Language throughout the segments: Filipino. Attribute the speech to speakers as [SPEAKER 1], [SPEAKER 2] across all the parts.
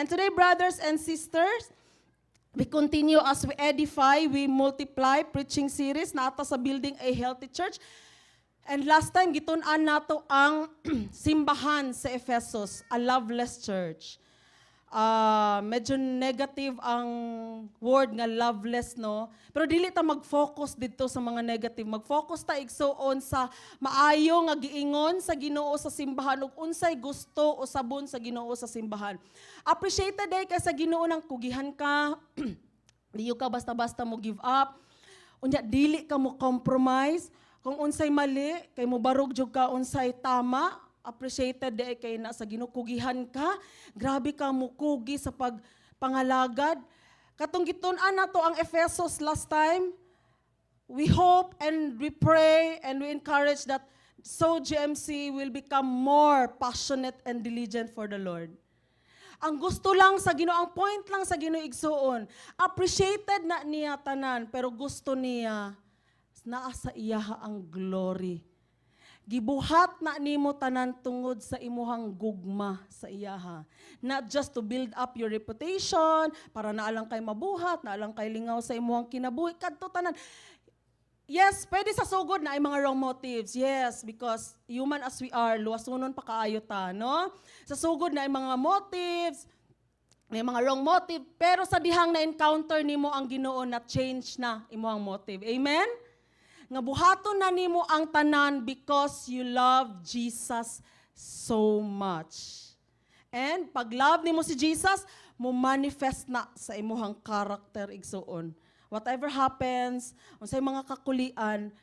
[SPEAKER 1] And today, brothers and sisters, we continue as we edify, we multiply, preaching series na ata sa building a healthy church. And last time, gitun-an nato ang simbahan sa Ephesus, a loveless church. Medyo negative ang word nga loveless, no? Pero dili ta mag-focus dito sa mga negative. Mag-focus ta igsuon sa maayo nga giingon sa Ginoo sa simbahan ug unsay gusto o sabon sa Ginoo sa simbahan. Appreciated day ka sa Ginoo nang kugihan ka. Diyo ka basta-basta mo give up. Unya dili ka mo compromise. Kung unsay mali, kay mo barog jud ka unsay tama. Appreciated day kay na sa ginukugihan ka, grabe ka mukugi sa pagpangalagad. Katong gitun-an nato ang Ephesus last time. We hope and we pray and we encourage that so GMC will become more passionate and diligent for the Lord. Ang gusto lang sa Ginoo, ang point lang sa Ginoo igsuon, appreciated na niya tanan, pero gusto niya naa sa iyaha ang glory. Gibuhat na nimo tanan tungod sa imuhang gugma sa iyaha. Not just to build up your reputation, para naalang kay mabuhat, naalang kay lingaw sa imuhang kinabuhi, kadto tanan. Yes, pwede sa sugod na ay mga wrong motives. Yes, because human as we are, luwasunon pa kaayo ta, no? Sa sugod na ay mga motives, may mga wrong motive, pero sa dihang na-encounter nimo ang Ginoo na change na imuhang motive. Amen? Nga buhaton na nimo ang tanan because you love Jesus so much. And pag love nimo si Jesus, mo manifest na sa imuhang character igsuon. Whatever happens, unsay mga kakulian,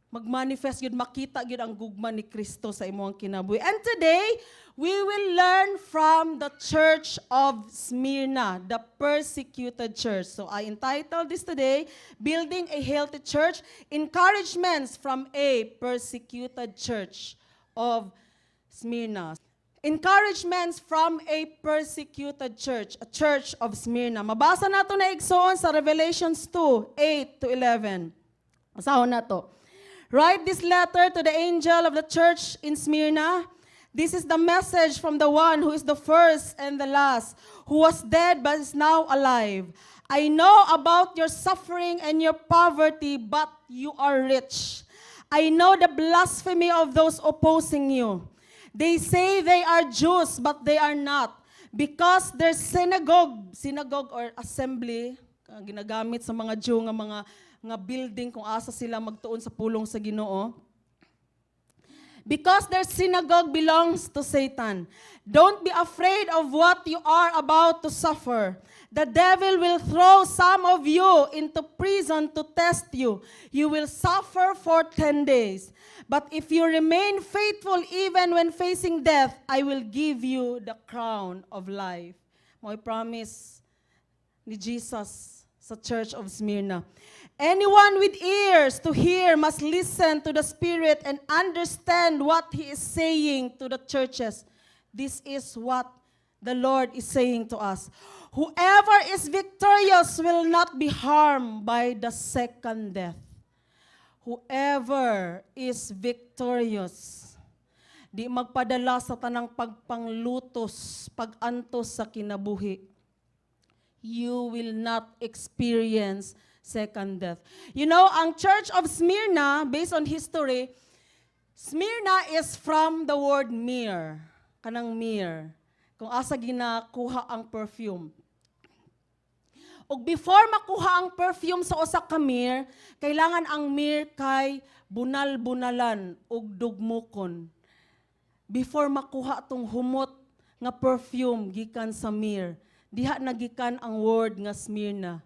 [SPEAKER 1] mag-manifest yun, makita yun ang gugma ni Kristo sa imuhang kinabuhi. And today, we will learn from the church of Smyrna, the persecuted church. So I entitled this today, Building a Healthy Church, Encouragements from a Persecuted Church of Smyrna. Encouragements from a persecuted church, a church of Smyrna. Mabasa nato na igsoon sa Revelations 2, 8 to 11. Basahon nato. Write this letter to the angel of the church in Smyrna. This is the message from the one who is the first and the last, who was dead but is now alive. I know about your suffering and your poverty, but you are rich. I know the blasphemy of those opposing you. They say they are Jews, but they are not, because their synagogue or assembly, ginagamit sa mga Jew nga building kung asa sila magtuon sa pulong sa Ginoo. Because their synagogue belongs to Satan. Don't be afraid of what you are about to suffer. The devil will throw some of you into prison to test you. You will suffer for 10 days. But if you remain faithful even when facing death, I will give you the crown of life. May promise ni Jesus sa Church of Smyrna. Anyone with ears to hear must listen to the Spirit and understand what He is saying to the churches. This is what the Lord is saying to us. Whoever is victorious will not be harmed by the second death. Whoever is victorious, di magpadala sa tanang pagpanglutos, pagantos sa kinabuhi. You will not experience second death. You know, ang Church of Smyrna, based on history, Smyrna is from the word myrrh, kanang myrrh, kung asa ginakuha ang perfume. Og before makuha ang perfume sa usa ka myrrh, kailangan ang myrrh kay bunal-bunalan og dugmokon. Before makuha tong humot nga perfume gikan sa myrrh, diha nagikan ang word nga Smyrna.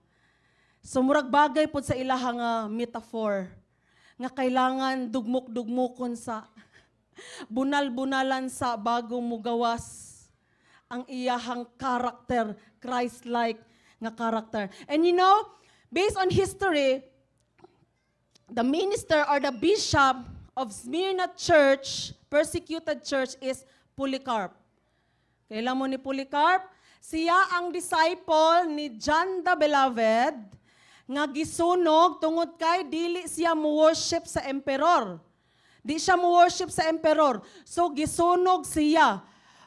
[SPEAKER 1] So murag bagay pod sa ilaha nga metaphor nga kailangan dugmok-dugmokon sa bunal-bunalan sa bago mo gawas ang iyahang character, Christ-like nga character. And you know, based on history, the minister or the bishop of Smyrna church, persecuted church, is Polycarp. Kailan mo ni Polycarp? Siya ang disciple ni John the Beloved, nga gisunog tungod kay dili siya mo worship sa emperor. Di siya mo worship sa emperor. So gisunog siya.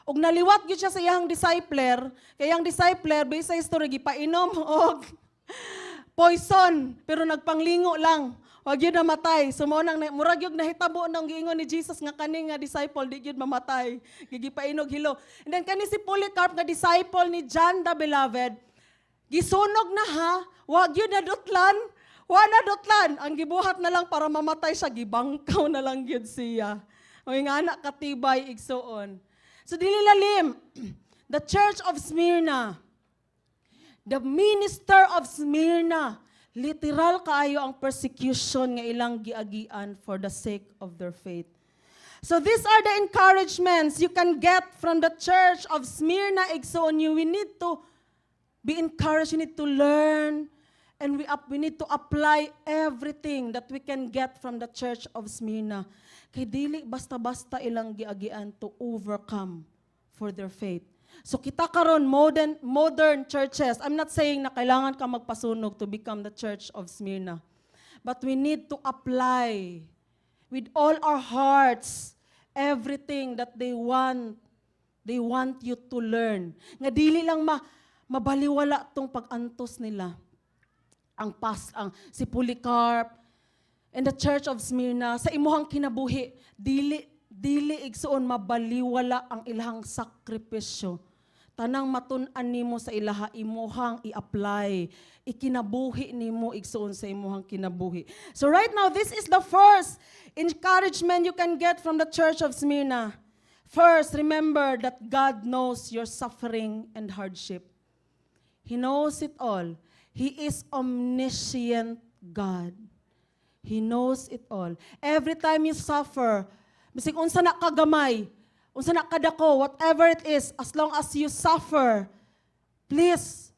[SPEAKER 1] ug naliwat gyud siya sa iyang discipler, kay ang discipler based sa history gipainom og poison pero nagpanglingo lang. Wag yun namatay. So mo nang murag yung nahitabo nang giingon ni Jesus nga kani nga disciple di gyud mamatay. Gigipainog hilo. And then kani si Polycarp nga disciple ni John the Beloved, gisunog na ha, wag yun nadutlan. Wa nadutlan. Ang gibuhat na lang para mamatay siya, gibangkaw na lang gyud siya. O nga anak katibay igsoon. So dili lalim. The Church of Smyrna, the minister of Smyrna, literal kaayo ang persecution nga ilang giagian for the sake of their faith. So these are the encouragements you can get from the Church of Smyrna. Igsoon you, we need to be encouraged, we need to learn, and we need to apply everything that we can get from the Church of Smyrna. Kay dili basta-basta ilang giagian to overcome for their faith. So kita karon modern churches, I'm not saying na kailangan ka magpasunog to become the Church of Smyrna. But we need to apply with all our hearts everything that they want you to learn. Nga dili lang mabaliwala tong pag-antos nila. Ang si Polycarp and the Church of Smyrna sa imuhang kinabuhi, dili igsuon mabaliwala ang ilahang sakripisyo. Tanang matun-an nimo sa ilaha imuhang i-apply. Ikinabuhi nimo igsuon sa imuhang kinabuhi. So right now, this is the first encouragement you can get from the Church of Smyrna. First, remember that God knows your suffering and hardship. He knows it all. He is omniscient God. He knows it all. Every time you suffer, bisig unsa na kagamay, unsa na kadako, whatever it is, as long as you suffer, please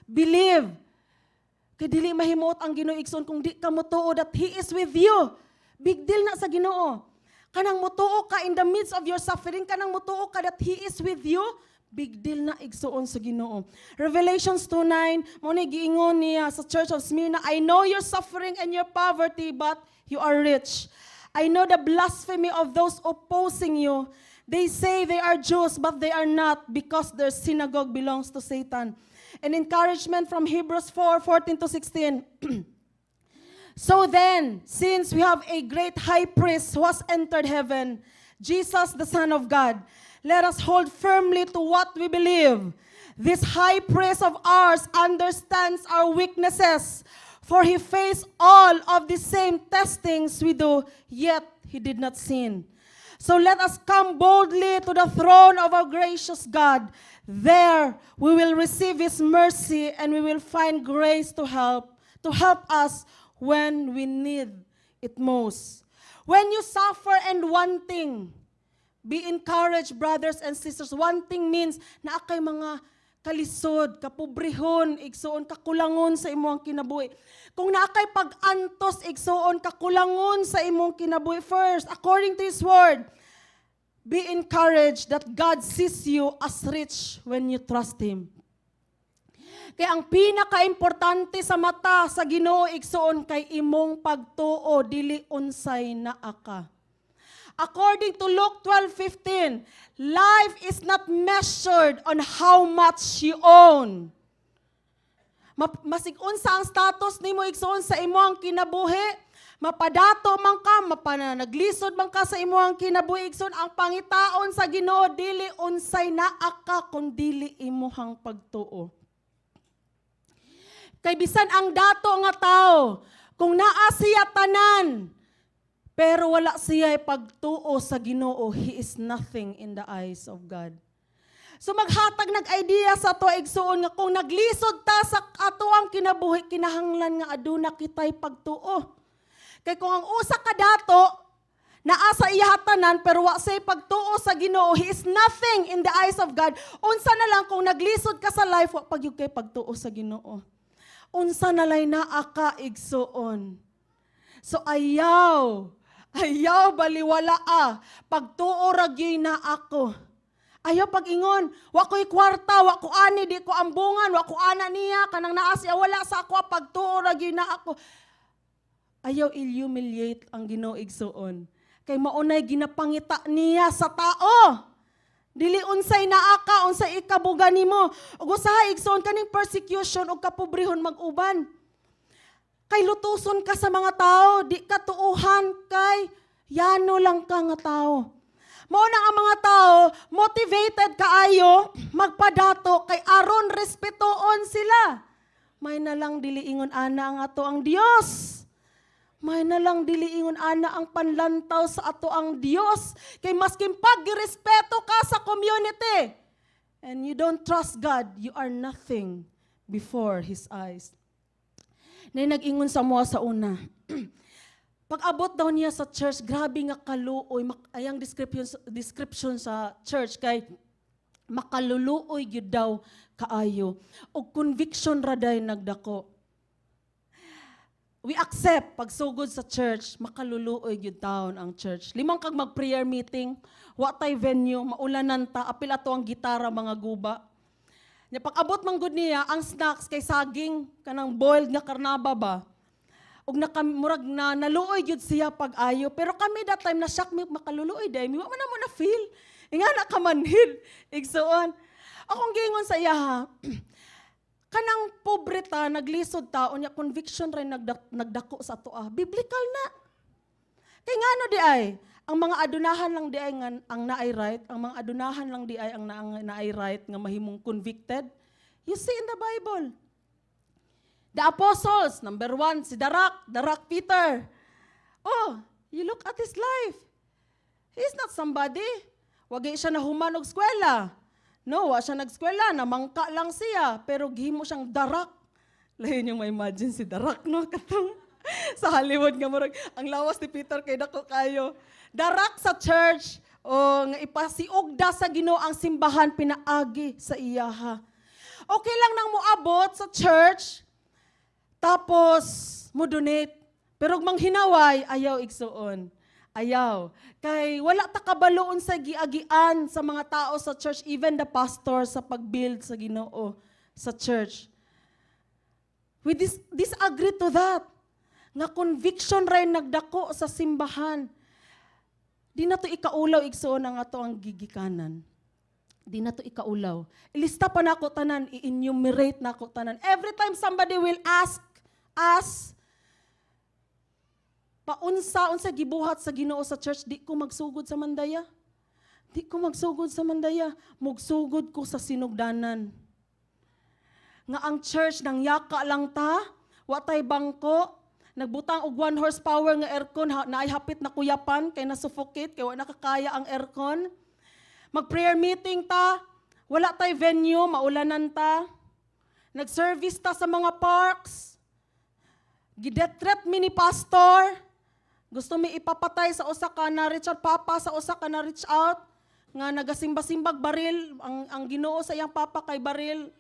[SPEAKER 1] believe. Kay dili mahimot ang Ginoo igsoon kung di ka motuo that He is with you. Big deal na sa Ginoo. Kanang motuo ka in the midst of your suffering, kanang motuo ka that He is with you. Big deal na igsoon sa Ginoo. Revelations 2:9, mo ni giingon niya sa Church of Smyrna, I know your suffering and your poverty, but you are rich. I know the blasphemy of those opposing you. They say they are Jews, but they are not, because their synagogue belongs to Satan. An encouragement from Hebrews 4:14-16. So then, since we have a great high priest who has entered heaven, Jesus, the Son of God, let us hold firmly to what we believe. This high priest of ours understands our weaknesses, for he faced all of the same testings we do, yet he did not sin. So let us come boldly to the throne of our gracious God. There we will receive his mercy and we will find grace to help us when we need it most. When you suffer and wanting, be encouraged, brothers and sisters. Wanting means na akay mga kalisod, kapobrehon, igsuon, kakulangon sa imong kinabuhi. Kung naakay pag-antos, igsuon, kakulangon sa imong kinabuhi. First, according to His Word, be encouraged that God sees you as rich when you trust Him. Kaya ang pinaka-importante sa mata sa Ginoo igsuon kay imong pagtuo, dili unsay naa ka. According to Luke 12:15, life is not measured on how much you own. Masig unsa ang status nimo igsoon sa imong kinabuhi, mapadato man ka, mapananaglisod man ka sa imong kinabuhi igsoon, ang pangitaon sa Ginoo dili unsay naa ka kun dili imong pagtuo. Kay bisan ang dato nga tao, kung naa siya tanan, pero wala siya pagtuo sa Ginoo, he is nothing in the eyes of God. So maghatag nag-idea sa ato igsuon nga kung naglisod ta sa ato ang kinabuhi, kinahanglan nga aduna kitay pagtuo. Kay kung ang usa ka dato naa sa iya tanan pero wa say pagtuo sa Ginoo, he is nothing in the eyes of God. Unsa na lang kung naglisod ka sa life wa pagyud kay pagtuo sa Ginoo. Unsa na lay naa ka igsuon. So ayaw baliwala pagtuo ra gyud na ako. Ayaw pag-ingon, wa ko'y kwarta, wa ko ani, di ko ambungan, wa ko ana niya, kanang naa siya, wala sa ako, pagtuo ra gyud na ako. Ayaw i-humiliate ang Ginoo igsuon. Kay maunay ginapangita niya sa tao Dili unsay naa ka, unsay ikabuga nimo. Ug usahay igsoon kaning persecution ug kapobrehon mag-uban. Kay lutuson ka sa mga tao, di ka tuuhan kay yano lang ka nga tao. Mao na ang mga tao motivated kaayo magpadato kay aron respetoon sila. May na lang diliingon ana ang ato ang Dios. May na lang diliingon ana ang panlantaw sa ato ang Dios. Kay maskin pagrespeto ka sa community and you don't trust God, you are nothing before His eyes. Na nag-ingon sa mo sa una. Pag-abot daw niya sa church, grabe nga kaluoy. Ayang description sa church kay makaluluoy gyud daw kaayo. O conviction raday nagdako. We accept pagsugod sa church, makaluluoy gyud taon ang church. Limang kag mag-prayer meeting, wa tay venue, maulanan ta, apil ato ang gitara mga guba. Nya pag-abot man gud niya ang snacks kay saging kanang boiled nga karnaba ba. Ug nakamurag na naluoy gyud siya pag-ayo, pero kami that time na shock mi makaluluoy day, mi wa man mo na feel. Inga na ka manhid, igsuon. Akong gingon sa iya ha. Kanang pobre ta, naglisod ta, unya conviction rin nagdako sa toa. Biblical na. Kay ngano di ay, ang mga adunahan lang di ay ang naay right, ang mga adunahan lang di ay ang naay right nga mahimong convicted. You see in the Bible. The apostles, number 1, si Darak Peter. Oh, you look at his life. He's not somebody. Wagi siya nahuman og eskwela. No, wa siya nag-eskwela, namangka lang siya, pero gihimo siyang darak. Lain yung ma-imagine si Darak, no? Katong sa Hollywood nga murag, ang lawas ni Peter kay dako kayo. Darak sa church, o nga ipasiugda sa Ginoo ang simbahan, pinaagi sa iyaha. Okay lang nang moabot sa church, tapos mo donate, pero mang hinaway, ayaw igsuon. Ayaw. Kay wala ta kabaloon sa giagian sa mga tao sa church, even the pastor sa pag-build sa Ginoo sa church. We disagree to that. Nga conviction rin nagdako sa simbahan. Di na to ikaulaw igsoon ang ato ang gigikanan. Di na to ikaulaw. Ilista pa na ako tanan, i-enumerate na ako tanan. Every time somebody will ask us, unsa gibuhat sa Ginoo sa church, di ko magsugod sa mandaya. Di ko magsugod sa mandaya. Mugsugod ko sa sinugdanan. Nga ang church nang yaka lang ta, watay bangko, nagbutang og 1 horsepower nga aircon, naihapit na kuyapan, kay nasuffocate, kay wala nakakaya ang aircon. Mag-prayer meeting ta, wala tay venue, maulanan ta. Nag-service ta sa mga parks. Gidetret mi ni pastor. Gusto mi ipapatay sa usa ka na reach out papa sa usa ka na reach out nga nagasimba-simbag baril ang Ginoo sa iyang papa kay baril.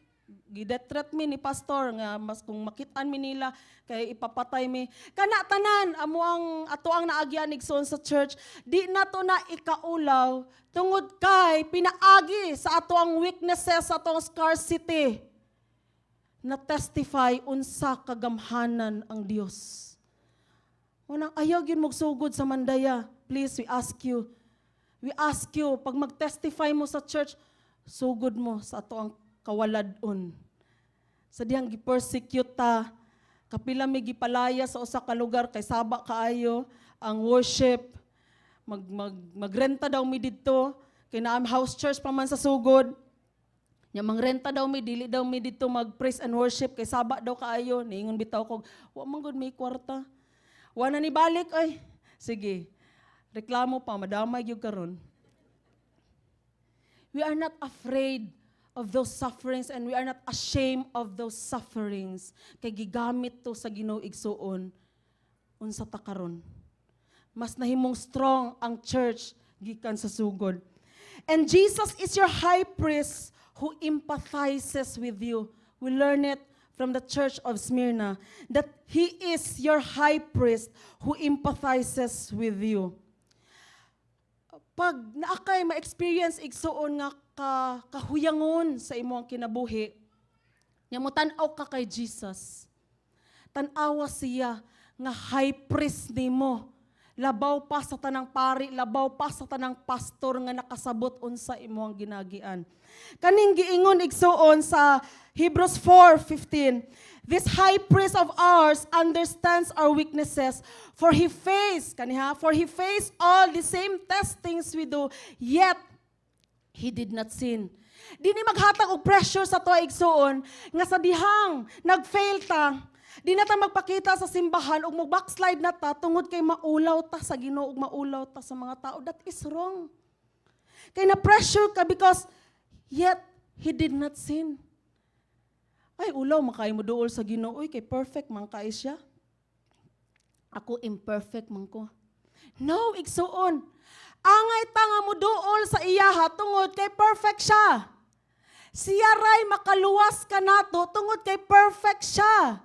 [SPEAKER 1] Gidetret mi ni pastor nga mas kung makitaan mi nila kay ipapatay mi. Kana tanan amo ang ato ang naagyan igsoon sa church, di na to na ikaulaw tungod kay pinaagi sa ato ang weaknesses, sa ato ang scarcity. Na testify unsa kagamhanan ang Dios. Unang ayaw yun magsugod sa mandaya. Please, we ask you, pag mag-testify mo sa church, sugod mo sa ato ang kawaladon. Sa dihang gi-persecute ta, kapila may gipalaya sa usa ka lugar, kay saba kaayo ang worship. Magrenta daw mi didto, kay naam house church pa man sa sugod. Nya mangrenta daw mi, dili daw mi didto mag-praise and worship, kay saba daw kaayo. Niingon bitaw ko, wa man gud may kwarta. Wala ni balik, ay, sige, reklamo pa, madamay yung karon. We are not afraid of those sufferings and we are not ashamed of those sufferings. Kay gigamit to sa Ginoo igsuon, unsa ta karon. Mas nahimong strong ang church, gikan sa sugod. And Jesus is your high priest who empathizes with you. We learn it from the church of Smyrna, that He is your high priest who empathizes with you. Pag naakay ma-experience igsuon nga kahuyangon sa imong kinabuhi, nya mo tan-aw ka kay Jesus. Tan-awa siya nga high priest nimo. Labaw pa sa tanang pari, labaw pa sa tanang pastor nga nakasabot unsa imo ang ginagian. Kaning giingon igsuon sa Hebrews 4:15, this high priest of ours understands our weaknesses, for he faced all the same testings we do, yet he did not sin. Di ni maghatag og pressure sa tuwa igsuon nga sa dihang nagfail ta, di na ta magpakita sa simbahan ug mo backslide na ta tungod kay maulaw ta sa Ginoo ug maulaw ta sa mga tao. That is wrong. Kay na pressure ka because yet he did not sin. Ay ulaw makay mo duol sa Ginoo, kay perfect man kay siya. Ako imperfect man ko. No, igsuon. Angay ta nga mo duol sa iyaha tungod kay perfect siya. Siya ray makaluwas ka nato tungod kay perfect siya.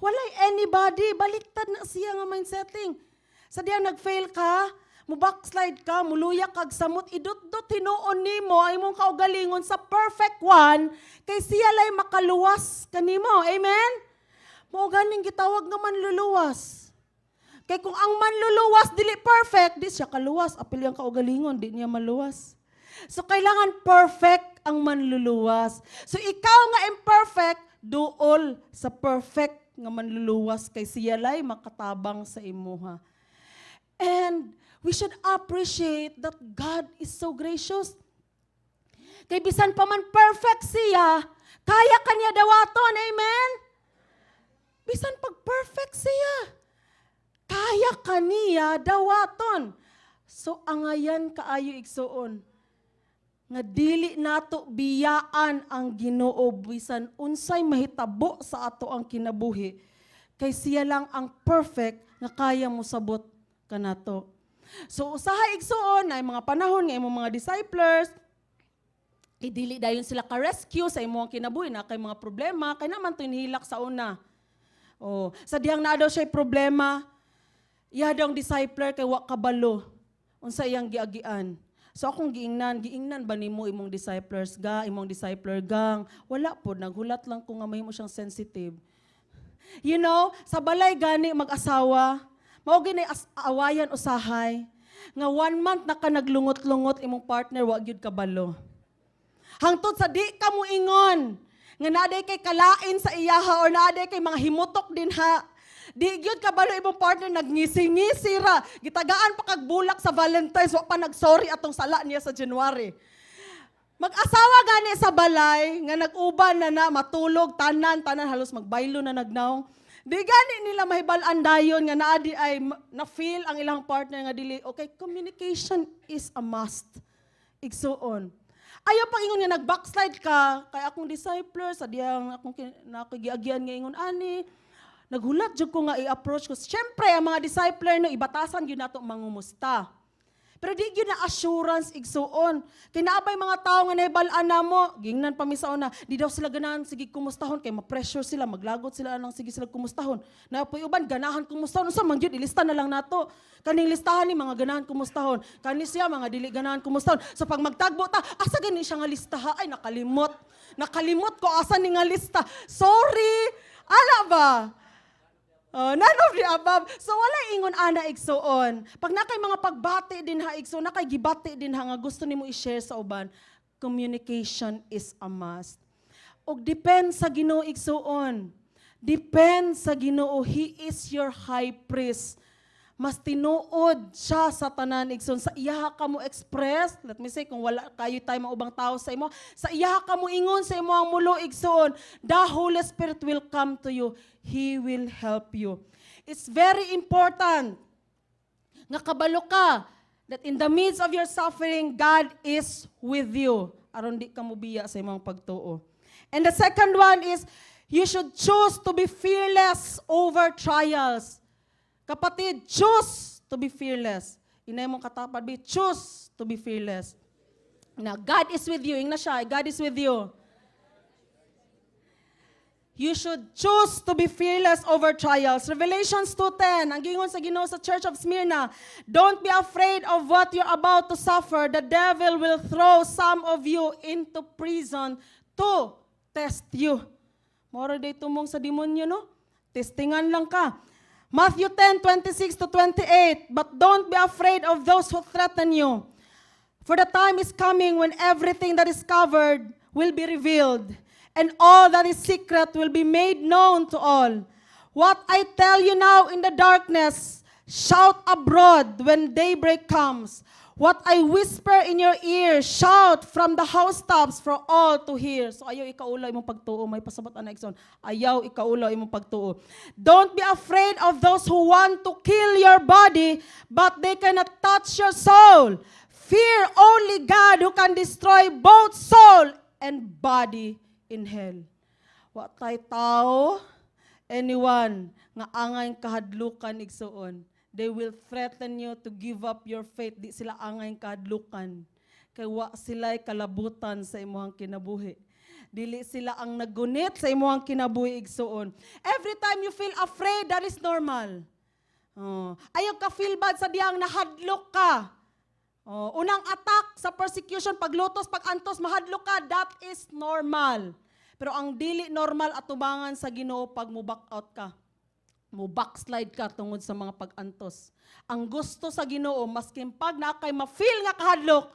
[SPEAKER 1] Walay anybody, baliktad na siya nga mindsetting. Sa diyan nagfail ka, mo backslide ka, muluya kag samot, idot-dot tinuon nimo ay mong kaugalingon sa perfect one, kay siya lay makaluwas kanimo. Amen? Mao ganing gitawag nga manluluwas. Kay kung ang manluluwas dili perfect, di siya kaluwas. Apil yang kaugalingon, di niya maluwas. So kailangan perfect ang manluluwas. So ikaw nga imperfect, duol sa perfect nga manluluwas kay siya lay makatabang sa imuha. And we should appreciate that God is so gracious. Kay bisan pa man perfect siya, kaya kanya dawaton. Amen? Bisan pag perfect siya, kaya kaniya dawaton. So angayan kaayo igsuon nga dili nato biyaan ang Ginoo bisan unsay mahitabo sa ato ang kinabuhi, kay siya lang ang perfect nga kaya mo sabot kanato. So usahay igsuon na mga panahon nga imong mga disciples dili dayon sila ka-rescue sa imong kinabuhi na kay mga problema kay naman to inihilak sa una. Sa dihang naa daw siya problema, iya daw ang discipler kay wa kabalo unsa iyang giagian. So akong giingnan ba nimo imong disciples imong discipler gang? Wala po, naghulat lang ko nga mahimo siyang sensitive. You know, sa balay gani mag-asawa, mao gini awayan usahay, nga 1 month na ka naglungot-lungot imong partner, wa gyud kabalo. Hangtod sa di ka mo ingon, nga naaday kay kalain sa iyaha or naaday kay mga himutok din ha. Di gyud kabalo imong partner nagngisi-ngisi ra. Gitagaan pa kag bulak sa Valentine's, wa pa nagsorry atong sala niya sa January. Mag-asawa gani sa balay nga nag-uban na matulog tanan halos magbaylo na nagnaw. Di gani nila mahibal-an dayon nga naadi ay na-feel ang ilang partner nga dili okay, communication is a must. Igsuon. Ayaw pang ingon nga nag-backslide ka kay akong discipler sa diyang akong nakigiagyan nga ingon ani. Naghulat jud ko nga i-approach ko. Siyempre, ang mga discipler no, ibatasan yun nato mangumusta. Pero di yun na assurance igsuon. Kinaabay mga tao nga naibalaan na mo, gingnan pa mi sa una, di daw sila ganahan sige kumustahon, kay ma-pressure sila, maglagot sila nang sige sila kumustahon. Na po uban, ganahan kumustahon. Unsa man yun, ilista na lang nato. Kaning listahan ni mga ganahan kumustahon. Kani siya, mga dili ganahan kumustahon. So pag magtagbo ta, asa gani siya nga listaha? Ay, nakalimot. Nakalimot ko, asa ni nga lista. Sorry! Ala ba? None of the above. So wala ingon ana igsuon. Pag nakay mga pagbati din ha igsuon, nakay gibati din ha nga gusto nimo i-share sa uban, communication is a must. Og depend sa Ginoo igsuon. Depend sa Ginoo, He is your high priest. Mas tinuod siya sa tanan igsoon. Sa iyaha ka mo express, let me say, kung wala kayo tayo mga ubang tao sa imo, sa iyaha ka mo ingon sa imo ang mulo igsoon, the Holy Spirit will come to you. He will help you. It's very important nga kabalo ka that in the midst of your suffering, God is with you. Aron di ka mo biya sa imong pagtuo. And the second one is, you should choose to be fearless over trials. Kapatid, choose to be fearless. Inay mong katapad, choose to be fearless. Now, God is with you. Ingna siya, God is with you. You should choose to be fearless over trials. Revelations 2:10, ang gingon sa Ginoo sa Church of Smyrna, don't be afraid of what you're about to suffer. The devil will throw some of you into prison to test you. Moro day tumong sa demonyo, no? Testingan lang ka. Matthew 10:26 to 28, but don't be afraid of those who threaten you. For the time is coming when everything that is covered will be revealed, and all that is secret will be made known to all. What I tell you now in the darkness, shout abroad when daybreak comes. What I whisper in your ear, shout from the housetops for all to hear. So ayaw ikaulaw imong pagtuo, may pasabot na Exxon. Ayaw ikaulaw imong pagtuo. Don't be afraid of those who want to kill your body, but they cannot touch your soul. Fear only God who can destroy both soul and body in hell. Wa tay tao, anyone nga angay kahadlukan igsuon. They will threaten you to give up your faith. Di sila angay kahadlukan. Kay wa sila'y kalabutan sa imuhang kinabuhi. Dili sila ang nagunit sa imuhang kinabuhi igsuon. Every time you feel afraid, that is normal. Ayaw ka feel bad sa diyang nahadlok ka. Unang attack sa persecution, paglutos, pagantos, mahadlok ka, that is normal. Pero ang dili normal at tubangan sa Ginoo pag mo back out ka. Mo backslide ka tungod sa mga pagantos. Ang gusto sa Ginoo, maskin pag na kay ma-feel nga kahadlok,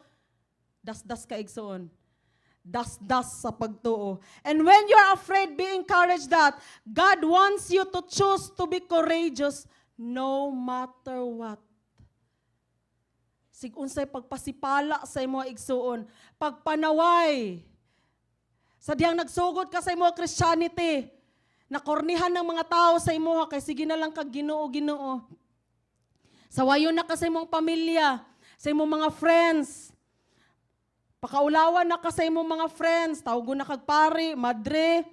[SPEAKER 1] das-das ka igsuon. Das-das sa pagtuo. And when you're afraid, be encouraged that God wants you to choose to be courageous no matter what. Sig-unsay pagpasipala sa imo igsuon, pagpanaway. Sa diyang nagsugod ka sa imo Christianity, nakornihan ng mga tao sa imo kay sige na lang kag Ginoo. Sawayon na ka sa imong pamilya, sa imong mga friends. Pakaulawan na ka sa imong mga friends, tawgo na kag pari, madre,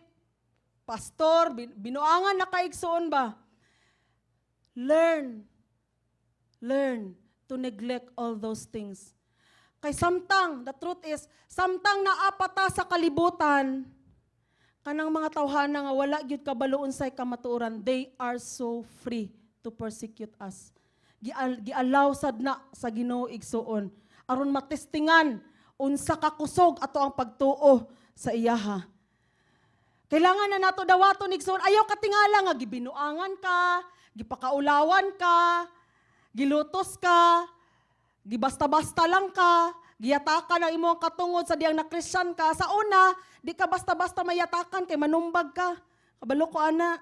[SPEAKER 1] pastor, binuangan na ka igsuon ba? Learn to neglect all those things. Kay samtang, the truth is, samtang naapata sa kalibutan, kanang mga tawhana nga wala gyud kabalo unsay kamatuoran, they are so free to persecute us. Giallow sad na sa Ginoo igsuon aron matestingan unsa ka kusog ato ang pagtuo sa iyaha. Kailangan na nato dawaton igsuon, ayaw katingala nga gibinuangan ka, gipakaulawan ka, gilutos ka, gibasta-basta lang ka, giyatakan ang imong katungod sa diyang na Christian ka. Sa una, di ka basta-basta mayatakan kay manumbag ka. Kabalo ko ana.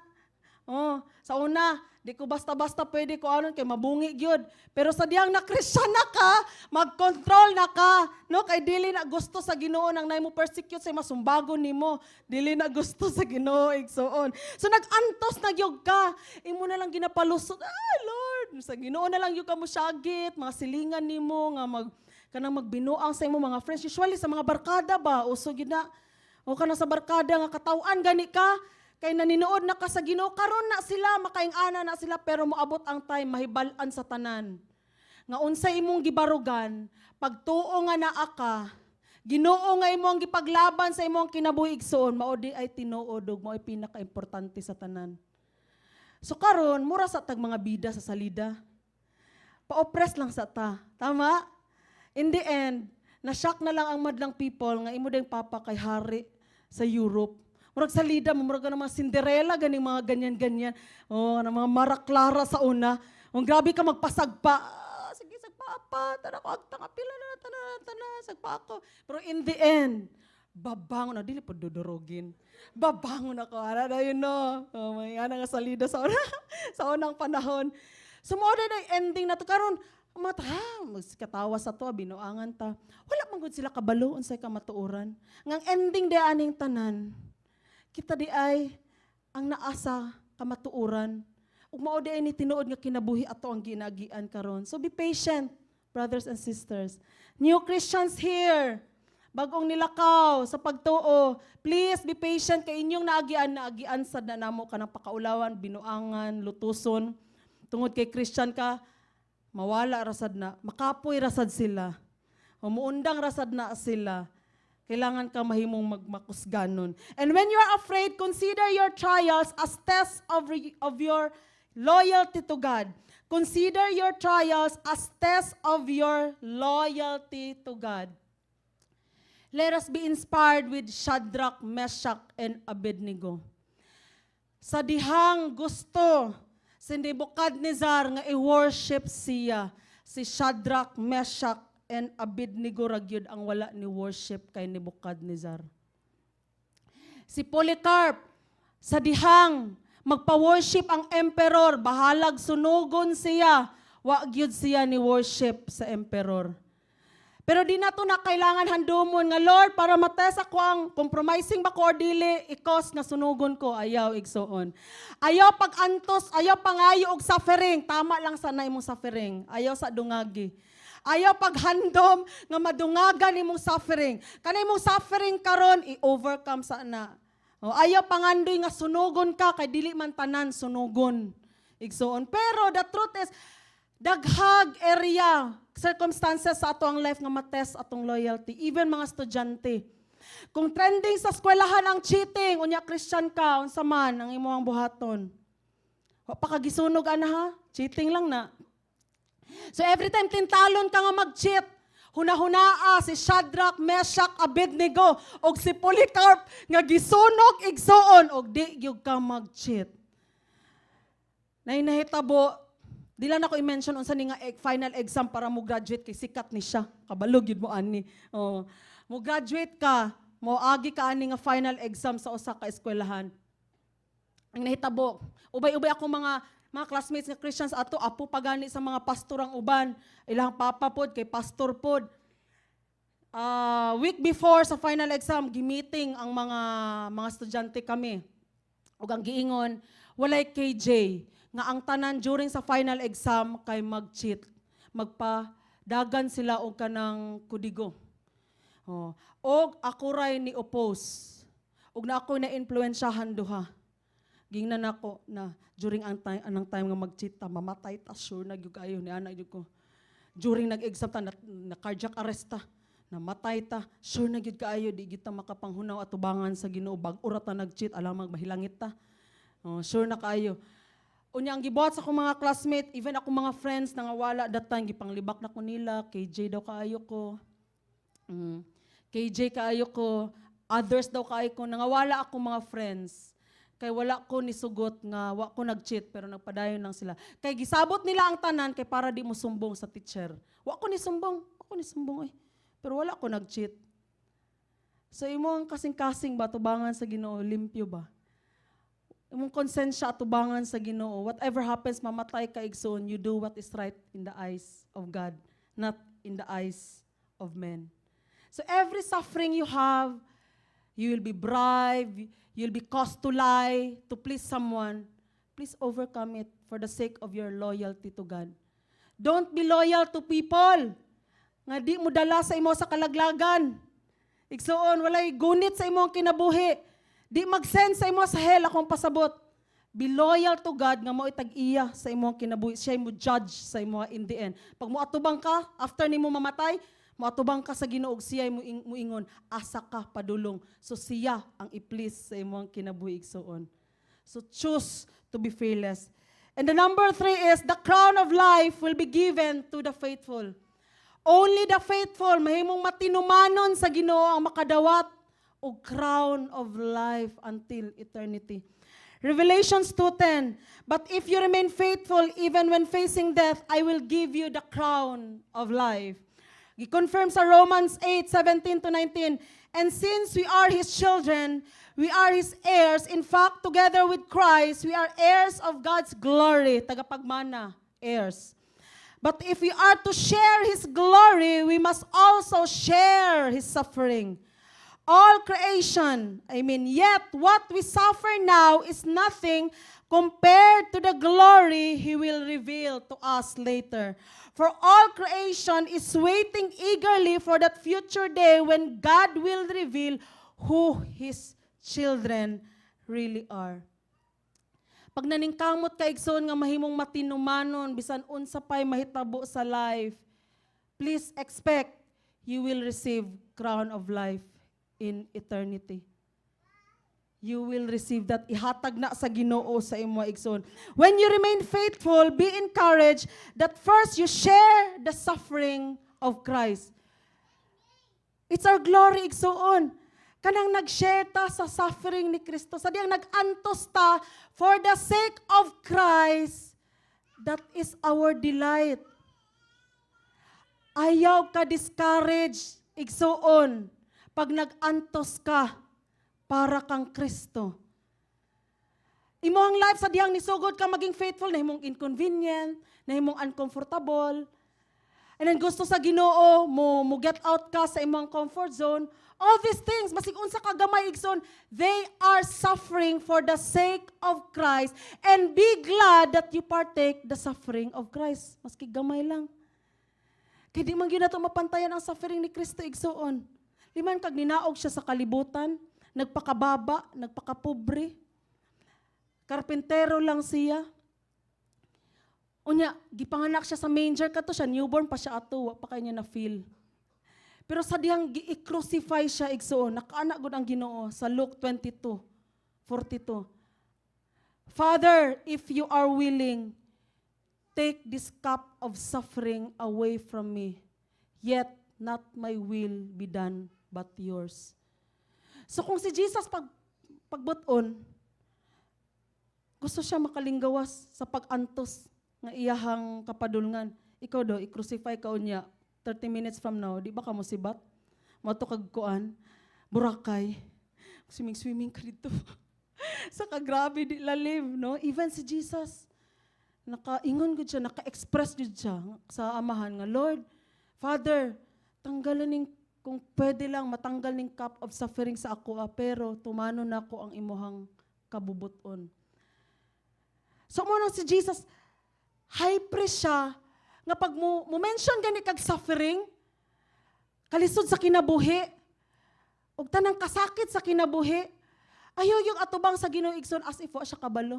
[SPEAKER 1] Sa una, di ko basta-basta pwede ko anon kay mabungi gyud. Pero sa diyang na Christian na ka, mag-control na ka. No, kay dili na gusto sa Ginoo nang nay mo persecute say masumbagon nimo. Dili na gusto sa Ginoo igsuon. So nag-antos na gyud ka. Imo na lang ginapalusot. Lord, sa Ginoo na lang gyud ka mo syagit, mga silingan nimo nga kanang magbinuang sa imo mga friends. Usually sa mga barkada ba, uso gyud na. O kana sa barkada nga katawan gani ka, kay naninood na ka sa Ginoo, karon na sila, makaingana na sila, pero moabot ang time, mahibal-an sa tanan. Nga unsay imong gibarugan, pagtuo nga naa ka, Ginoo nga imong gipaglaban sa imong kinabuhi igsoon, mao di ay tinuod ug mao ay pinaka-importante sa tanan. So karon, mura sa tag mga bida sa salida. Pa-oppress lang sa ta. Tama? In the end, na-shock na lang ang madlang people nga imo dayong papa kay hari sa Europe. Murag salida, murag na mga Cinderella, ganing mga ganyan-ganyan. Na mga maraklara sa una. Grabe ka magpasagpa. Sige, sagpa pa. Tara ko, agtangapila na, tana, sagpa ako. Pero in the end, babangon na, dili po dudurugin. Babangon ako, yun no. May nga salida sa una, sa unang panahon. So, mo na yung ending na to. Karon, magkatawa sa to, binuangan ta. Wala man gud sila kabalo, unsay kamatuoran. Ngang ending de aning tanan, kita di ay ang naasa kamatuoran. Ug mao di ay ni tinuod nga kinabuhi ato ang ginagian karon. So be patient, brothers and sisters. New Christians here, bagong nilakaw sa pagtuo, please be patient kay inyong naagian sad na namo kanang pakaulawan, binuangan, lutuson. Tungod kay Christian ka, mawala rasad na, makapoy rasad sila. Umuundang rasad na sila. Kailangan ka mahimong magmakusganon. And when you are afraid, consider your trials as tests of your loyalty to God. Consider your trials as tests of your loyalty to God. Let us be inspired with Shadrach, Meshach, and Abednego. Sa dihang gusto si Nebuchadnezzar nga i-worship siya. Si Shadrach, Meshach, and Abednego ragyod ang wala ni worship kay Nebuchadnezzar. Si Polycarp, sa dihang, magpa-worship ang emperor, bahalag sunugon siya, wa gyud siya ni worship sa emperor. Pero di na to na kailangan handumon nga, Lord, para matest ako ang compromising ba ko or dili, ikos nga sunugon ko, ayaw igsoon. Ayaw pag-antos, ayaw pangayo og suffering, tama lang sa na imong suffering, ayaw sa dungagi. Ayaw paghandom nga madungagan imong suffering. Kanay imong suffering karon i-overcome sa na. Ayaw pangandoy nga sunugon ka, kay dili man tanan sunugon. Igsoon. Pero the truth is, daghag area, circumstances sa ato ang life nga matest atong loyalty. Even mga estudyante. Kung trending sa eskwelahan ang cheating, unya Christian ka, unsa man ang imong buhaton. Wa pa kagisunog ana ha? Cheating lang na. So every time tintalon ka nga mag-cheat, hunahunaa si Shadrach, Meshach, Abednego, og si Polycarp nga gisunog igsoon og di gyud ka mag-cheat. Nahitabo, di lang ako i-mention unsa ni nga final exam para mo graduate kay sikat ni siya. Kabalog yun mo ani. Oh, mo graduate ka, mo agi ka ani nga final exam sa usa ka eskwelahan. Ang nahitabo, ubay-ubay ako mga classmates nga Christians ato, apo pagani sa mga pastor ang uban. Ilang papa pod kay pastor pod. Week before sa final exam, gimiting ang mga estudyante kami. Ug ang giingon, walay KJ nga ang tanan during sa final exam kay mag-cheat. Magpadagan sila og kanang kudigo. Og ako ray ni oppose. Og na ako na-influensyahan duha. Gingnan nako na during anang time nga mag-cheat ta, mamatay ta, sure na gyud kayo ni ana gyud ko. During nag-exam ta na cardiac arrest ta, namatay ta, sure na gyud kaayo di gyud ta makapanghunaw atubangan sa Ginoo bag-ura ta nag-cheat alang maghilangit ta. Sure na kaayo. Unya ang gibuhat sa akong mga classmate, even ako mga friends na nga wala that time, gipanglibak na ko nila, KJ daw kaayo ko. KJ kaayo ko, others daw kaayo ko, nangawala ako mga friends. Kay wala ko nisugot nga, wala ko nag-cheat, pero nagpadayon lang sila. Kay gisabot nila ang tanan, kay para di mo sumbong sa teacher. Wala ko nisumbong eh. Pero wala ko nag-cheat. So imong kasing-kasing ba, tubangan sa Ginoo, limpyo ba? Imong konsensya atubangan sa Ginoo. Whatever happens, mamatay ka igsoon, you do what is right in the eyes of God, not in the eyes of men. So every suffering you have, you will be bribed, you'll be caused to lie, to please someone. Please overcome it for the sake of your loyalty to God. Don't be loyal to people. Nga di mo dala sa imo sa kalaglagan. Igsoon, walay gunit sa imo ang kinabuhi. Di mag-send sa imo sa hell akong pasabot. Be loyal to God nga mo itag-iya sa imo kinabuhi. Siya mo judge sa imo in the end. Pag mo atubang ka, after nimo mamatay, mo atubang ka sa Ginoo, siya mo ingon, asa ka padulong. So siya ang i-please sa imo kinabuhi igsoon. So choose to be fearless. And the number 3 is, the crown of life will be given to the faithful. Only the faithful, mahimong matinumanon sa Ginoo ang makadawat o crown of life until eternity. Revelations 2:10, but if you remain faithful even when facing death, I will give you the crown of life. He confirms sa Romans 8:17-19, and since we are His children, we are His heirs. In fact, together with Christ, we are heirs of God's glory. Tagapagmana, heirs. But if we are to share His glory, we must also share His suffering. All creation, yet what we suffer now is nothing compared to the glory He will reveal to us later. For all creation is waiting eagerly for that future day when God will reveal who His children really are. Pag naningkamot ka igsoon nga mahimong matinumanon, bisan unsa pay mahitabo sa life, please expect you will receive crown of life in eternity. You will receive that. Ihatag na sa Ginoo sa imo igsoon. When you remain faithful, be encouraged that first you share the suffering of Christ. It's our glory igsoon. Kanang nag-share ta sa suffering ni Kristo. Sa diyang nag-antos ta for the sake of Christ, That is our delight. Ayaw ka discourage, igsuon, pag nag-antos ka, para kang Kristo. Imong life sa diyang nisugod ka maging faithful, na himong inconvenient, na himong uncomfortable. And then gusto sa Ginoo mo get out ka sa imong comfort zone. All these things, masig unsa ka gamay igsoon, they are suffering for the sake of Christ. And be glad that you partake the suffering of Christ. Maski gamay lang. Kaya di man gyud nato mapantayan ang suffering ni Kristo igsoon. Liman kag ninaog siya sa kalibutan, nagpakababa, nagpakapobre. Karpentero lang siya. Unya, gipanganak siya sa manger kato siya, newborn pa siya ato, wa pa kay niya na feel. Pero sa diyang i-crucify siya igsoon, nakaanak gud ang Ginoo sa Luke 22:42. Father, if you are willing, take this cup of suffering away from me. Yet not my will be done but yours. So kung si Jesus pagbuton, gusto siya makalinggawas sa pag-antos nga iyahang kapadulngan. Ikaw do, i-crucify ka unya 30 minutes from now, di ba ka mo sibat? Mato kag kuan, Boracay. Swimming ka dito. Sa kagrabe di lalim, no? Even si Jesus, nakaingon gud siya, naka-express gud siya sa amahan nga, Lord, Father, tanggalan ning kung pwede lang matanggal ning cup of suffering sa ako, pero tumano na ko ang imuhang kabubuton. So mo si Jesus, high priest siya, nga pag mo mention gani kag suffering, kalisod sa kinabuhi, ug tanang kasakit sa kinabuhi, ayaw yung atubang sa Ginoo igsoon as if wa siya kabalo.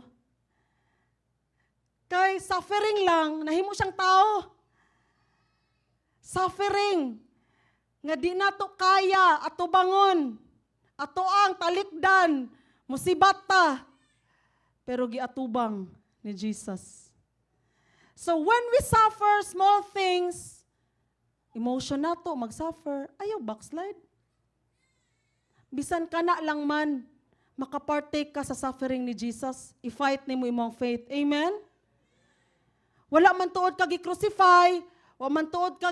[SPEAKER 1] Kay suffering lang, nahimo siyang tao. Suffering, nga di nato kaya, atubangon, atoang talikdan, musibat ta, pero giatubang ni Jesus. So when we suffer small things, emotion nato mag-suffer, ayaw backslide. Bisan ka na lang man, makapartake ka sa suffering ni Jesus, i-fight nimo imong faith. Amen? Wala man tuod ka gi-crucify, wala man tuod ka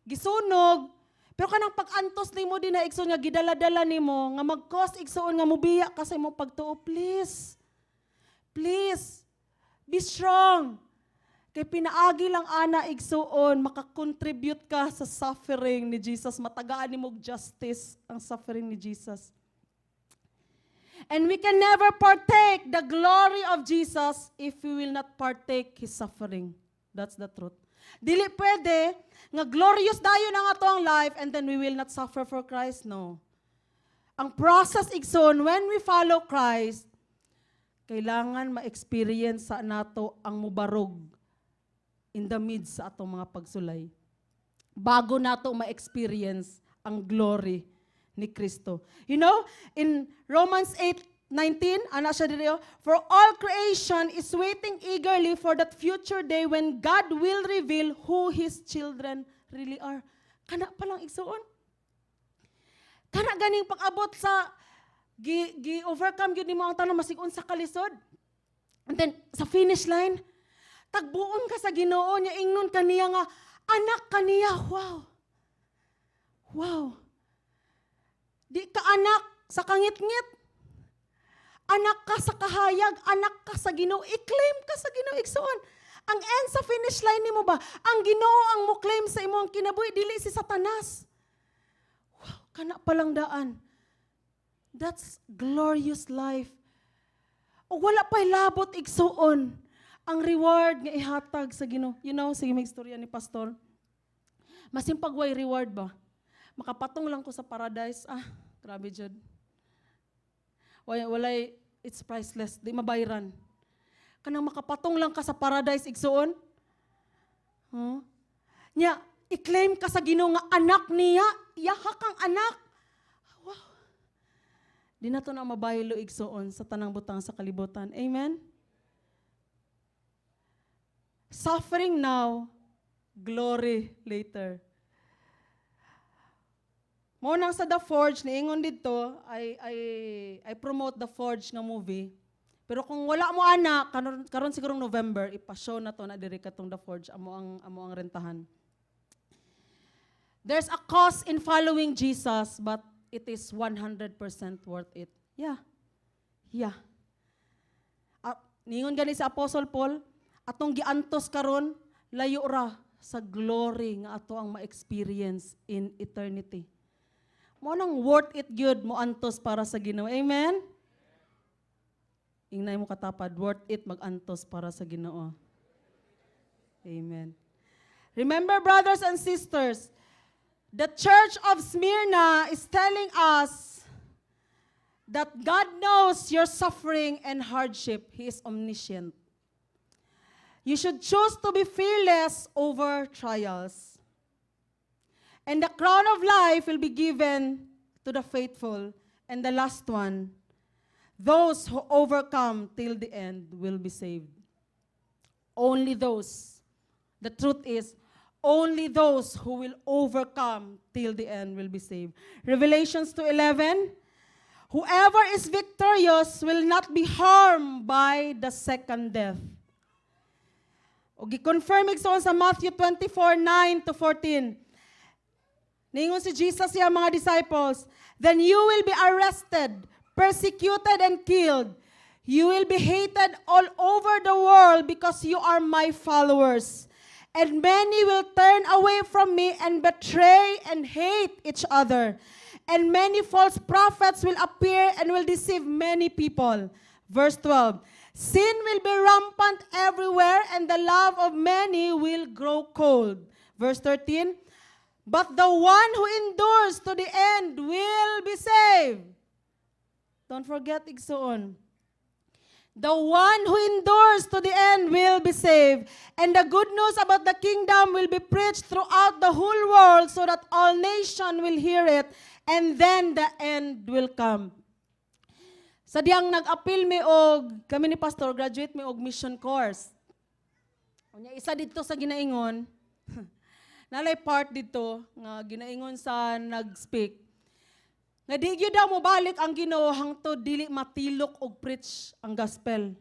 [SPEAKER 1] gisunog, pero kanang pag-antos nimo din na igsoon nga gidala-dala nimo nga mag-cause igsoon nga mubiya ka sa imong pagtuo, please. Please, be strong. Kay pinaagi lang ana igsuon, makakontribute ka sa suffering ni Jesus. Matagaan ni mo justice ang suffering ni Jesus. And we can never partake the glory of Jesus if we will not partake His suffering. That's the truth. Dili pwede nga glorious dayon ang atong life and then we will not suffer for Christ. No. Ang process igsoon, when we follow Christ, kailangan ma-experience sa nato ang mubarog in the midst sa atong mga pagsulay. Bago nato ma-experience ang glory ni Kristo. You know, in Romans 8:19, ana siya dito, for all creation is waiting eagerly for that future day when God will reveal who His children really are. Kana pa lang igsuon. Kana ganing pag-abot sa gi-overcome gyud nimo ang tanong masig-on sa kalisod. And then sa finish line, tagbuon ka sa Ginoo niya, ingnon kaniya nga anak kaniya. Wow. Wow. Di ka anak sa kangit-ngit. Anak ka sa kahayag, anak ka sa Ginoo. I-claim ka sa Ginoo igsoon. Ang end sa finish line nimo ba? Ang Ginoo ang mo claim sa imong kinabuhi, dili si Satanas. Wow, kana palang daan. That's glorious life. O wala pa'y labot igsuon ang reward nga ihatag sa Ginoo. You know, sige may istorya ni Pastor. Masimpag way reward ba? Makapatong lang ko sa paradise. Ah, grabe jud. Walay, it's priceless. Di mabayran. Kanang makapatong lang ka sa paradise igsuon. Huh? Nya, i-claim ka sa Ginoo nga anak niya. Iyaha kang anak. Wow. Di na to na mabaylo igsuon sa tanang butang sa kalibutan. Amen? Suffering now, glory later. Mo nang sa The Forge, niingon dito, I promote The Forge nga movie. Pero kung wala mo ana, karon sigurong November, ipa-show na to na diri katong The Forge, amo ang rentahan. There's a cost in following Jesus, but it is 100% worth it. Yeah. Ningon gani sa Apostle Paul, atong giantos karon layo ra sa glory nga ato ang ma-experience in eternity. Mo nang worth it gyud mo antos para sa Ginoo. Amen. Ingnay mo katapad, worth it mag-antos para sa Ginoo. Amen. Remember, brothers and sisters, the church of Smyrna is telling us that God knows your suffering and hardship. He is omniscient. You should choose to be fearless over trials. And the crown of life will be given to the faithful. And the last one, those who overcome till the end will be saved. Only those. The truth is, only those who will overcome till the end will be saved. Revelations 2:11, whoever is victorious will not be harmed by the second death. O gi-confirm igsoon sa Matthew 24:9-14. Ningon si Jesus sa mga disciples, then you will be arrested, persecuted, and killed. You will be hated all over the world because you are my followers. And many will turn away from me and betray and hate each other. And many false prophets will appear and will deceive many people. Verse 12, sin will be rampant everywhere and the love of many will grow cold. Verse 13, but the one who endures to the end will be saved. Don't forget, igsoon. The one who endures to the end will be saved. And the good news about the kingdom will be preached throughout the whole world so that all nations will hear it. And then the end will come. Sa diyang nag-appeal mi og, kami ni Pastor, graduate mi og mission course. Isa dito sa ginaingon, nalay part dito, nga ginaingon sa nag-speak, nga di gyud daw mo balik ang Ginoo hangtod dili matilok og preach ang gospel.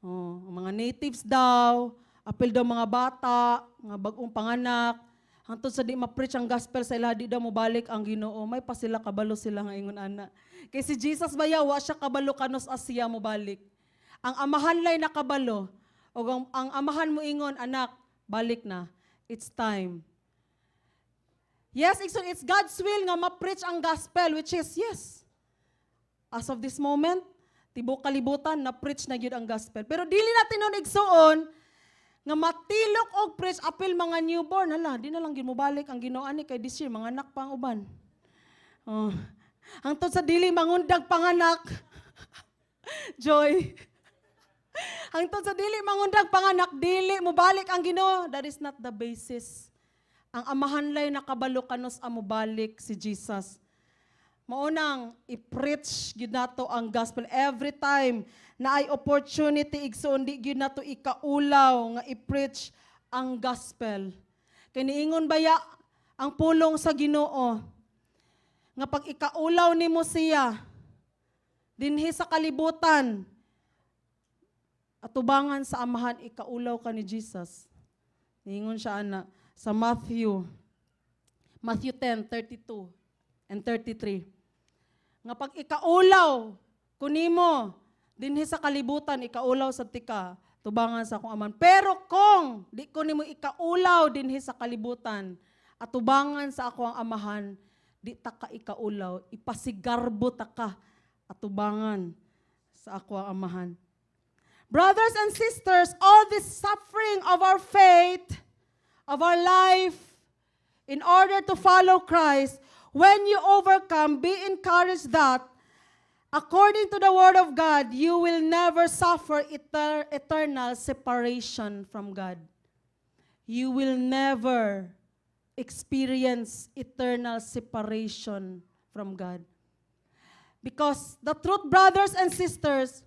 [SPEAKER 1] Ang mga natives daw, apil daw mga bata, mga bagong panganak, hangtod sa di ma-preach ang gospel sa ila, di daw mo balik ang Ginoo. May pa sila kabalo sila nga ingon ana. Kay si Jesus baya wa siya kabalo kanos Asia mo balik. Ang amahan lay nakabalo, o ang amahan mo ingon, anak, balik na. It's time. Yes, it's God's will nga ma-preach ang gospel, which is, yes, as of this moment, tibok kalibutan, na-preach na yun ang gospel. Pero dili natin nun igsuon, nga matilok og preach, apil mga newborn, hala, di na lang ginmubalik ang Ginoo ani kay this year, mga anak pang uban. Hangtod sa dili mangundag panganak, Joy. Hangtod sa dili mangundag panganak, dili mo balik ang Ginoo. That is not the basis. Ang amahan lay nakabalo kanos amo balik si Jesus. Maunang i-preach gyud nato ang gospel every time na ay opportunity igsoon di gyud nato ikaulaw nga i-preach ang gospel. Kay niingon baya ang pulong sa Ginoo nga pag ikaulaw nimo siya dinhi sa kalibutan, atubangan sa amahan, ikaulaw ka ni Jesus. Ningon siya ana sa Matthew 10:32 and 33. Nga pag ikaulaw kunimo dinhi sa kalibutan, ikaulaw sa tika, tubangan sa akong amahan. Pero kung di ko nimo ikaulaw dinhi sa kalibutan, atubangan sa akong amahan, di ta ka ikaulaw, ipasigarbo ta ka atubangan sa akong amahan. Brothers and sisters, all this suffering of our faith, of our life, in order to follow Christ, when you overcome, be encouraged that, according to the Word of God, you will never suffer eternal separation from God. You will never experience eternal separation from God. Because the truth, brothers and sisters,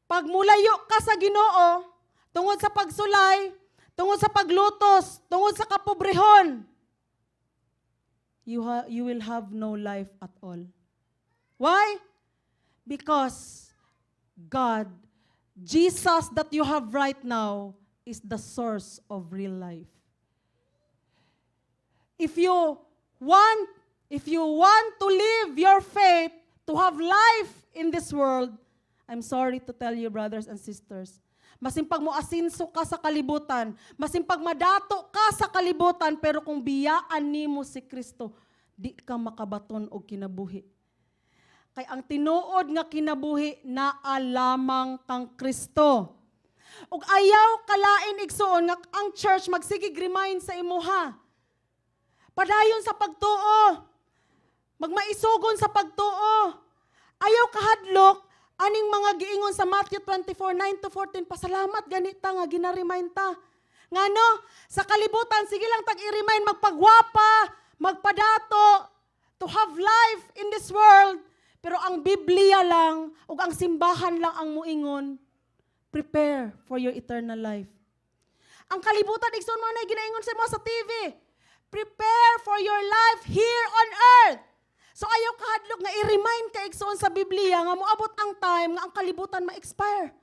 [SPEAKER 1] pag mulayo ka sa Ginoo, tungod sa pagsulay, tungod sa paglutos, tungod sa kapobrehon, you will have no life at all. Why? Because God, Jesus that you have right now is the source of real life. If you want to live your faith, to have life in this world, I'm sorry to tell you, brothers and sisters, masimpag mo asinso ka sa kalibutan, masimpag madato ka sa kalibutan, pero kung biyaan nimo si Kristo, di ka makabaton og kinabuhi. Kay ang tinuod nga kinabuhi naa lamang kang Kristo. Ug ayaw kalain igsuon nga ang church magsigig remind sa imuha. Padayon sa pagtuo. Magmaisugon sa pagtuo. Ayaw kahadlok aning mga giingon sa Matthew 24:9-14, pasalamat ganita nga gina-remind ta. Ngano, sa kalibutan sige lang tag i-remind magpagwapa, magpadato, to have life in this world. Pero ang Biblia lang ug ang simbahan lang ang muingon, prepare for your eternal life. Ang kalibutan igsoon mo na ginaingon sa mo sa TV. Prepare for your life here on earth. So ayaw kahadlok nga i-remind ka igsoon sa Biblia nga moabot ang time nga ang kalibutan ma-expire.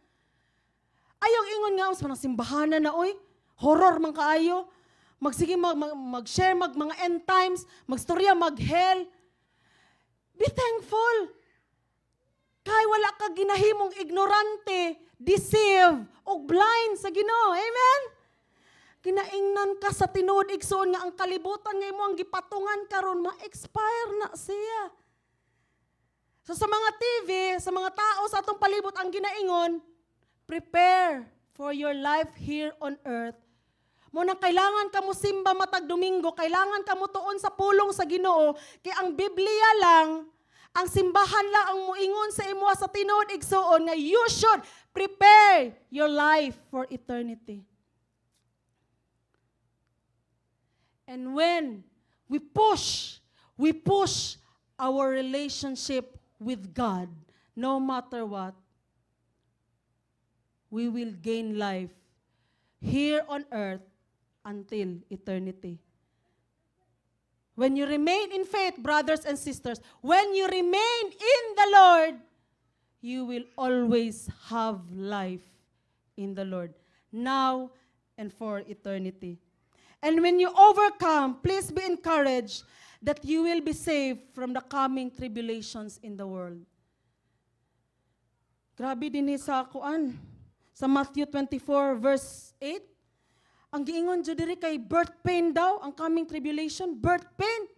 [SPEAKER 1] Ayaw ingon nga sa simbahan na oy, horror man kaayo. Magsige mag-share mga end times, magstorya mag-hell. Be thankful. Kay wala ka ginahimong ignorante, deceive, o blind sa Ginoo. Amen? Kinaingnan ka sa tinuod igsoon nga ang kalibutan nga imo ang gipatungan karon ma-expire na siya. So sa mga TV, sa mga tao sa atong palibot ang ginaingon, prepare for your life here on earth. Muna kailangan ka mo simba matag Domingo, kailangan ka mo tuon sa pulong sa Ginoo, kay ang Biblia lang, ang simbahan lang ang muingon sa imo sa tinuod igsoon nga you should prepare your life for eternity. And when we push our relationship with God, no matter what, we will gain life here on earth until eternity. When you remain in faith, brothers and sisters, when you remain in the Lord, you will always have life in the Lord, now and for eternity. And when you overcome, please be encouraged that you will be saved from the coming tribulations in the world. Grabe din sa kuan. Sa Matthew 24 verse 8, ang giingon jud diri kay birth pain daw, ang coming tribulation, birth pain.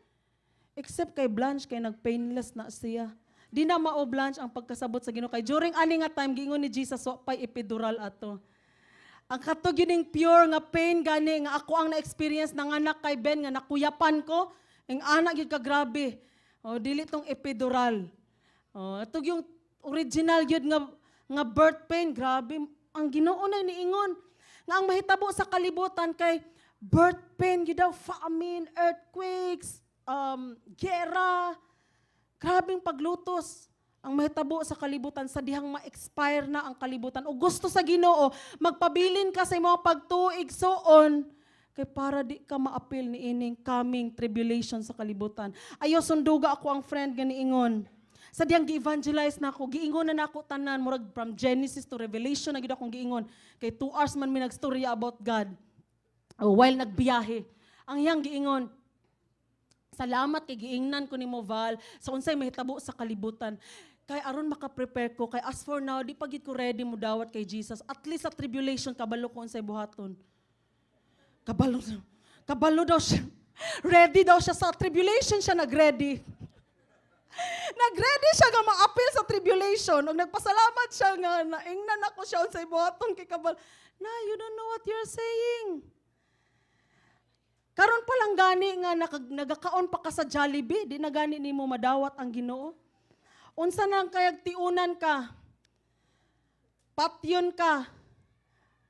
[SPEAKER 1] Except kay Blanche kay nagpainless na siya. Di na mao Blanche ang pagkasabot sa Ginoo kay during ani nga time giingon ni Jesus wa pay epidural ato. Ang kato gining pure nga pain gani nga ako ang na-experience ng anak kay Ben nga nakuyapan ko, ang anak gyud ka grabe. Oh, dili tong epidural. Oh, ato yung original gyud nga birth pain, grabe. Ang Ginoo na niingon nga ang mahitabo sa kalibutan kay birth pain gyud daw, famine, earthquakes, gera. Grabing paglutos. Ang mahitabo sa kalibutan sa dihang ma-expire na ang kalibutan. O gusto sa Ginoo, magpabilin ka sa imong pagtuig soon kay para di ka maapil ni ining coming tribulation sa kalibutan. Ayo sunduga ako ang friend ganiingon. Sa diyang gi-evangelize na ako, giingon na ako tanan murag from Genesis to Revelation na gid akong giingon. Kay 2 hours man mi nagstorya about God. While nagbiyahe. Ang iyang giingon, salamat kay giingnan ko nimo Val sa unsay mahitabo sa kalibutan. Kay aron maka-prepare ko, kay as for now, di pa gid ko ready mo dawat kay Jesus. At least sa tribulation, kabalo ko unsay buhaton. Kabalo daw siya. Ready daw siya sa tribulation, siya nag-ready. Nag-ready siya nga ma-appeal sa tribulation. Nung nagpasalamat siya nga, naingnan ako siya unsay buhaton kay kabalo. Na, you don't know what you're saying. Karon pa lang gani nga nagakaon pa ka sa Jollibee, di na gani nimo madawat ang Ginoo. Unsa nang kayag tiunan ka? Patyon ka.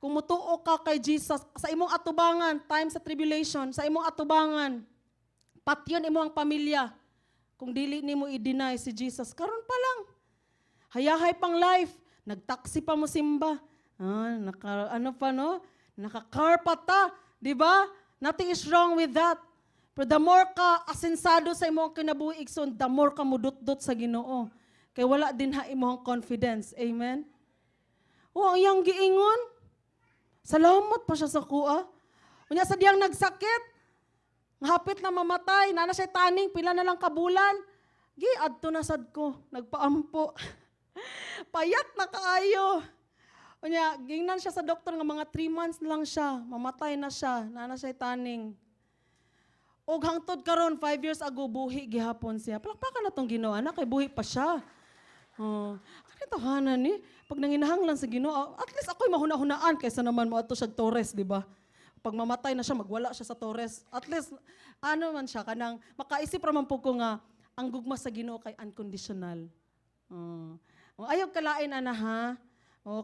[SPEAKER 1] Kung mutuo ka kay Jesus sa imong atubangan, time sa tribulation, sa imong atubangan, patyon imo ang pamilya. Kung dili nimo i-deny si Jesus, karon pa lang. Hayahay pang life, nagtaksi pa mo simba. Naka-car pa ta, di ba? Nothing is wrong with that. Pero the more ka asensado sa imong kinabuhi igsoon, the more ka mudot-dot sa Ginoo. Kay wala din ha imong confidence. Amen? O, ang iyang giingon. Salamat pa siya sa kuha. Unya sa diyang nagsakit, hapit na mamatay, nana siya taning, pila na lang kabulan. Adto na sad ko, nagpaampo. Payat na kaayo. Unya, gingnan siya sa doktor nga mga 3 months na lang siya, mamatay na siya, nana siya taning. Og hangtod karon 5 years ago, buhi gihapon siya. Palakpakan na tong Ginoo, anak, kay buhi pa siya. Kanito hanan ni, pag nanginahanglan sa Ginoo, at least ako'y mahuna-hunaan kaysa naman mo ato siya Torres, di ba? Pag mamatay na siya, magwala siya sa Torres. At least, ano man siya, kanang makaisip raman po ko nga, ang gugma sa Ginoo kay unconditional. Ayaw kalain, ana ha?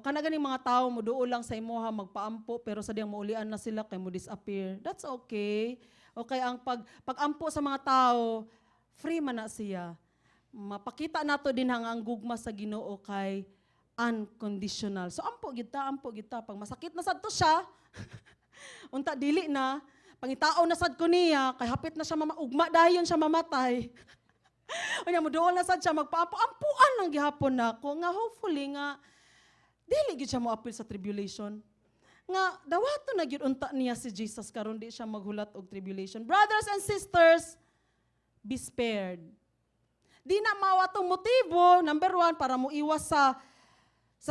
[SPEAKER 1] Kana ganing mga tao mo duol lang sa imo ha magpaampo pero sa diyang maulian na sila kay mo disappear. That's okay. Okay ang pag-ampo sa mga tao, free man na siya. Mapakita nato din ang gugma sa Ginoo kay unconditional. So ampo kita pag masakit na sad to siya. Unta dili na pangitao na sad ko niya kay hapit na siya ugma dayon siya mamatay. Unya mo duol na sad siya magpaampo. Ampuan lang gihapon nako nga hopefully nga dili gid siya mo appeal sa tribulation. Nga dawato na gyud unta niya si Jesus karon di siya maghulat og tribulation. Brothers and sisters, be spared. Di na mawatong motibo, number 1, para mo iwas sa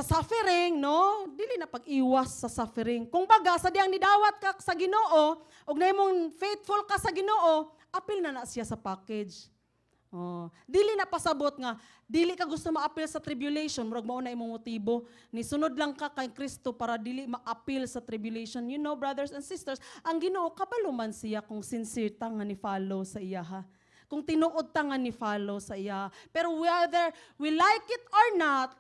[SPEAKER 1] suffering, no? Dili na pag-iwas sa suffering. Kung baga, sa diyang nidawat ka sa Ginoo, og na imong faithful ka sa Ginoo, appeal na siya sa package. Dili na pasabot nga, dili ka gusto ma-appeal sa tribulation, murag mao na imong motibo. Nisunod lang ka kay Kristo para dili ma-appeal sa tribulation. You know, brothers and sisters, ang Ginoo kabalo man siya kung sincere ta nga ni follow sa iya ha. Kung tinuod ta nga ni follow sa iya. Pero whether we like it or not,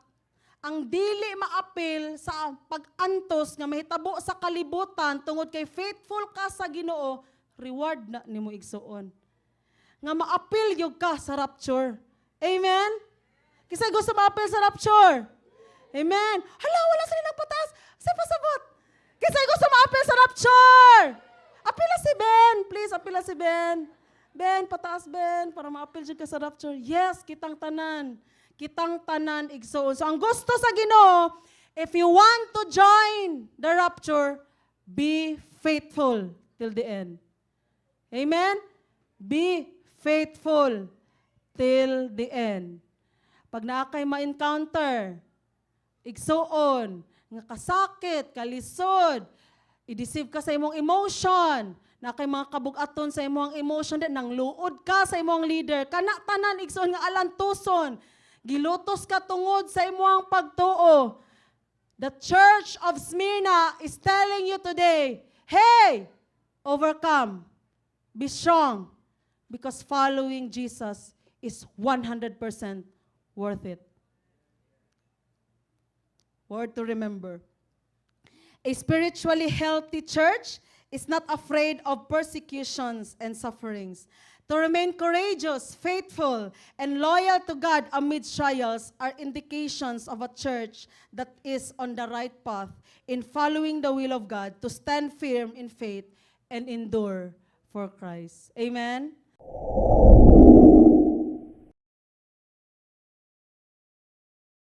[SPEAKER 1] ang dili ma-appeal sa pag-antos nga mahitabo sa kalibutan tungod kay faithful ka sa Ginoo, reward na nimo igsuon. Nga ma-appeal yung ka sa rapture. Amen? Kasi gusto ma-appeal sa rapture. Amen? Hala, wala sila nagpatas. Sa pasabot. Kasi gusto ma-appeal sa rapture. Apila si Ben. Please, apila si Ben. Ben, pataas Ben, para ma-appeal ka sa rapture. Yes, kitang tanan. Kitang tanan igsoon. So, ang gusto sa Ginoo, if you want to join the rapture, be faithful till the end. Amen? Be faithful till the end. Pag naakay ma-encounter, igsuon, nga kasakit, kalisod, i-deceive ka sa imong emotion, na kay mga kabugaton sa imong emotion din, nang luod ka sa imong leader, tanan igsuon nga alantuson, gilutos ka tungod sa imong pagtuo. The Church of Smyrna is telling you today, hey, overcome, be strong, because following Jesus is 100% worth it. Word to remember. A spiritually healthy church is not afraid of persecutions and sufferings. To remain courageous, faithful, and loyal to God amid trials are indications of a church that is on the right path in following the will of God to stand firm in faith and endure for Christ. Amen?